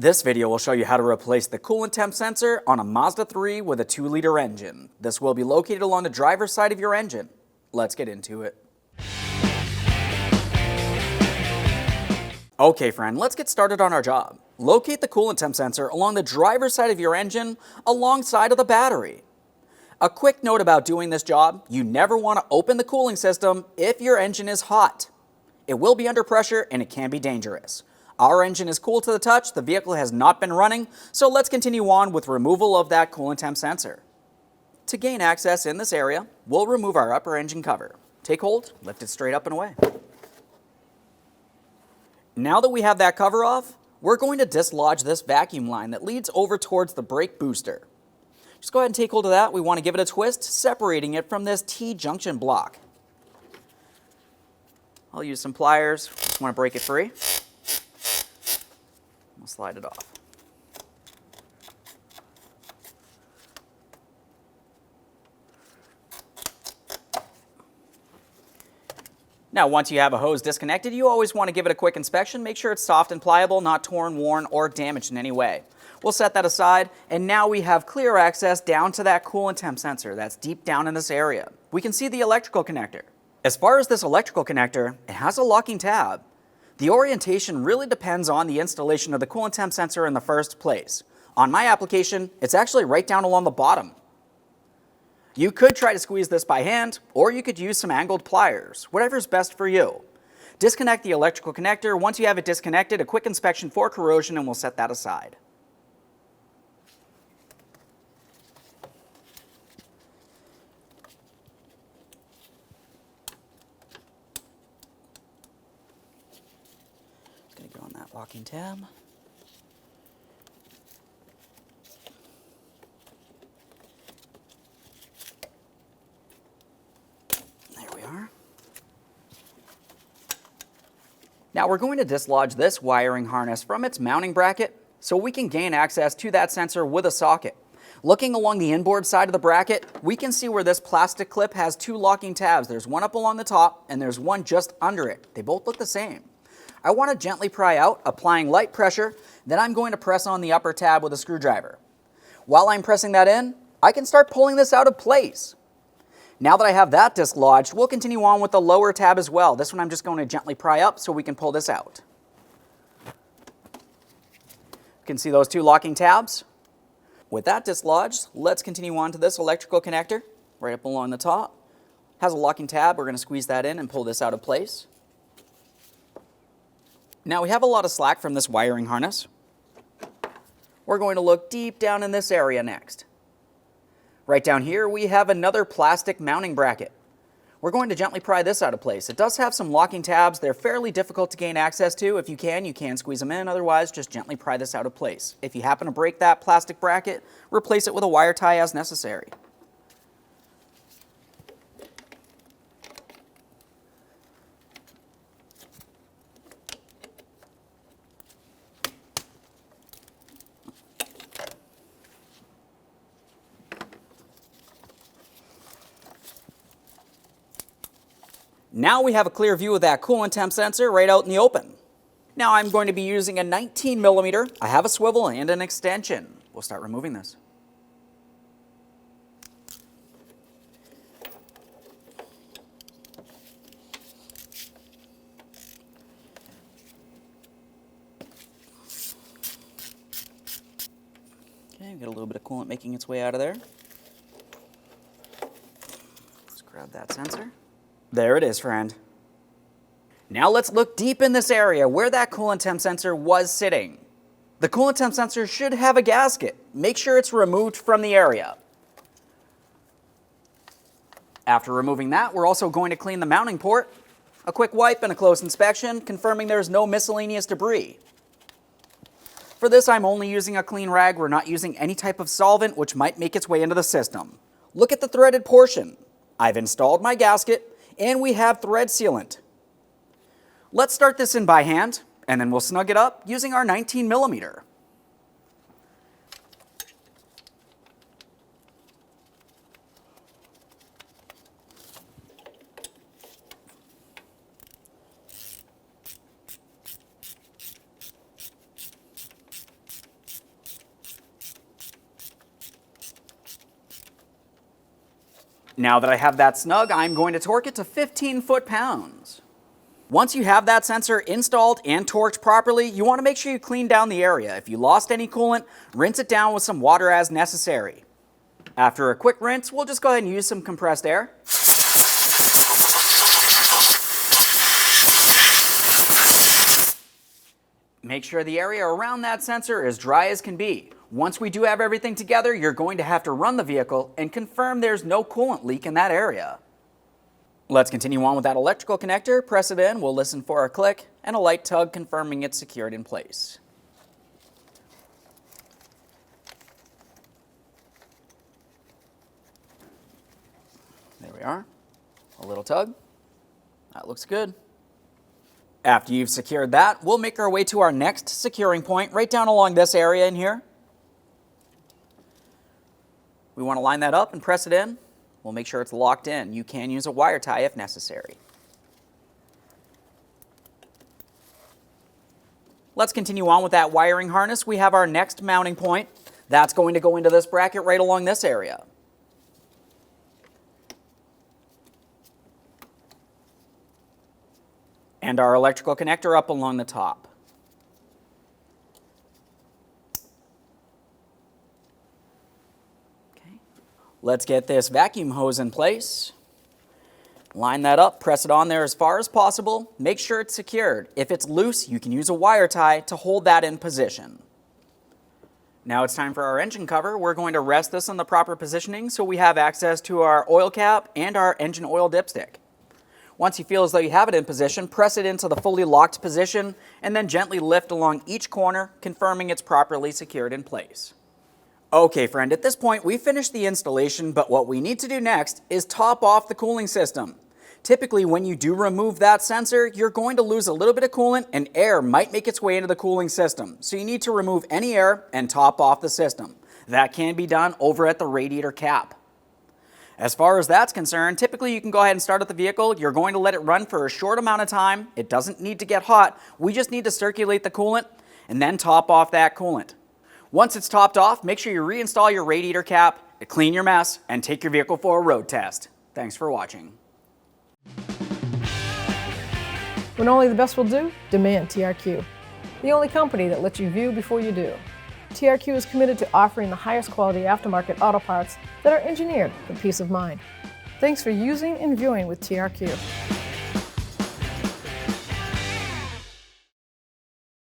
This video will show you how to replace the coolant temp sensor on a Mazda 3 with a 2-liter engine. This will be located along the driver's side of your engine. Let's get into it. Okay friend, let's get started on our job. Locate the coolant temp sensor along the driver's side of your engine alongside of the battery. A quick note about doing this job, you never want to open the cooling system if your engine is hot. It will be under pressure and it can be dangerous. Our engine is cool to the touch, the vehicle has not been running, so let's continue on with removal of that coolant temp sensor. To gain access in this area, we'll remove our upper engine cover. Take hold, lift it straight up and away. Now that we have that cover off, we're going to dislodge this vacuum line that leads over towards the brake booster. Just go ahead and take hold of that. We want to give it a twist, separating it from this T-junction block. I'll use some pliers, just want to break it free. We'll slide it off. Now, once you have a hose disconnected, you always want to give it a quick inspection. Make sure it's soft and pliable, not torn, worn, or damaged in any way. We'll set that aside, and now we have clear access down to that coolant temp sensor that's deep down in this area. We can see the electrical connector. As far as this electrical connector, it has a locking tab. The orientation really depends on the installation of the coolant temp sensor in the first place. On my application, it's actually right down along the bottom. You could try to squeeze this by hand, or you could use some angled pliers, whatever's best for you. Disconnect the electrical connector. Once you have it disconnected, a quick inspection for corrosion and we'll set that aside. Go on that locking tab. There we are. Now we're going to dislodge this wiring harness from its mounting bracket so we can gain access to that sensor with a socket. Looking along the inboard side of the bracket, we can see where this plastic clip has two locking tabs. There's one up along the top and there's one just under it. They both look the same. I want to gently pry out, applying light pressure, then I'm going to press on the upper tab with a screwdriver. While I'm pressing that in, I can start pulling this out of place. Now that I have that dislodged, we'll continue on with the lower tab as well. This one I'm just going to gently pry up so we can pull this out. You can see those two locking tabs. With that dislodged, let's continue on to this electrical connector, right up along the top. Has a locking tab, we're going to squeeze that in and pull this out of place. Now we have a lot of slack from this wiring harness. We're going to look deep down in this area next. Right down here we have another plastic mounting bracket. We're going to gently pry this out of place. It does have some locking tabs. They're fairly difficult to gain access to. If you can squeeze them in. Otherwise, just gently pry this out of place. If you happen to break that plastic bracket, replace it with a wire tie as necessary. Now we have a clear view of that coolant temp sensor right out in the open. Now I'm going to be using a 19mm. I have a swivel and an extension. We'll start removing this. Okay, we've got a little bit of coolant making its way out of there. Let's grab that sensor. There it is, friend. Now let's look deep in this area where that coolant temp sensor was sitting. The coolant temp sensor should have a gasket. Make sure it's removed from the area. After removing that, we're also going to clean the mounting port. A quick wipe and a close inspection, confirming there's no miscellaneous debris. For this, I'm only using a clean rag. We're not using any type of solvent which might make its way into the system. Look at the threaded portion. I've installed my gasket, and we have thread sealant. Let's start this in by hand, and then we'll snug it up using our 19mm. Now that I have that snug, I'm going to torque it to 15 foot-pounds. Once you have that sensor installed and torqued properly, you want to make sure you clean down the area. If you lost any coolant, rinse it down with some water as necessary. After a quick rinse, we'll just go ahead and use some compressed air. Make sure the area around that sensor is dry as can be. Once we do have everything together, you're going to have to run the vehicle and confirm there's no coolant leak in that area. Let's continue on with that electrical connector. Press it in, we'll listen for a click and a light tug confirming it's secured in place. There we are. A little tug. That looks good. After you've secured that, we'll make our way to our next securing point right down along this area in here. We want to line that up and press it in. We'll make sure it's locked in. You can use a wire tie if necessary. Let's continue on with that wiring harness. We have our next mounting point. That's going to go into this bracket right along this area. And our electrical connector up along the top. Okay. Let's get this vacuum hose in place. Line that up, press it on there as far as possible. Make sure it's secured. If it's loose, you can use a wire tie to hold that in position. Now it's time for our engine cover. We're going to rest this in the proper positioning so we have access to our oil cap and our engine oil dipstick. Once you feel as though you have it in position, press it into the fully locked position and then gently lift along each corner, confirming it's properly secured in place. Okay, friend, at this point we've finished the installation, but what we need to do next is top off the cooling system. Typically, when you do remove that sensor, you're going to lose a little bit of coolant and air might make its way into the cooling system. So you need to remove any air and top off the system. That can be done over at the radiator cap. As far as that's concerned, typically you can go ahead and start up the vehicle. You're going to let it run for a short amount of time. It doesn't need to get hot. We just need to circulate the coolant and then top off that coolant. Once it's topped off, make sure you reinstall your radiator cap, clean your mess, and take your vehicle for a road test. Thanks for watching. When only the best will do, demand TRQ. The only company that lets you view before you do. TRQ is committed to offering the highest quality aftermarket auto parts that are engineered for peace of mind. Thanks for using and viewing with TRQ.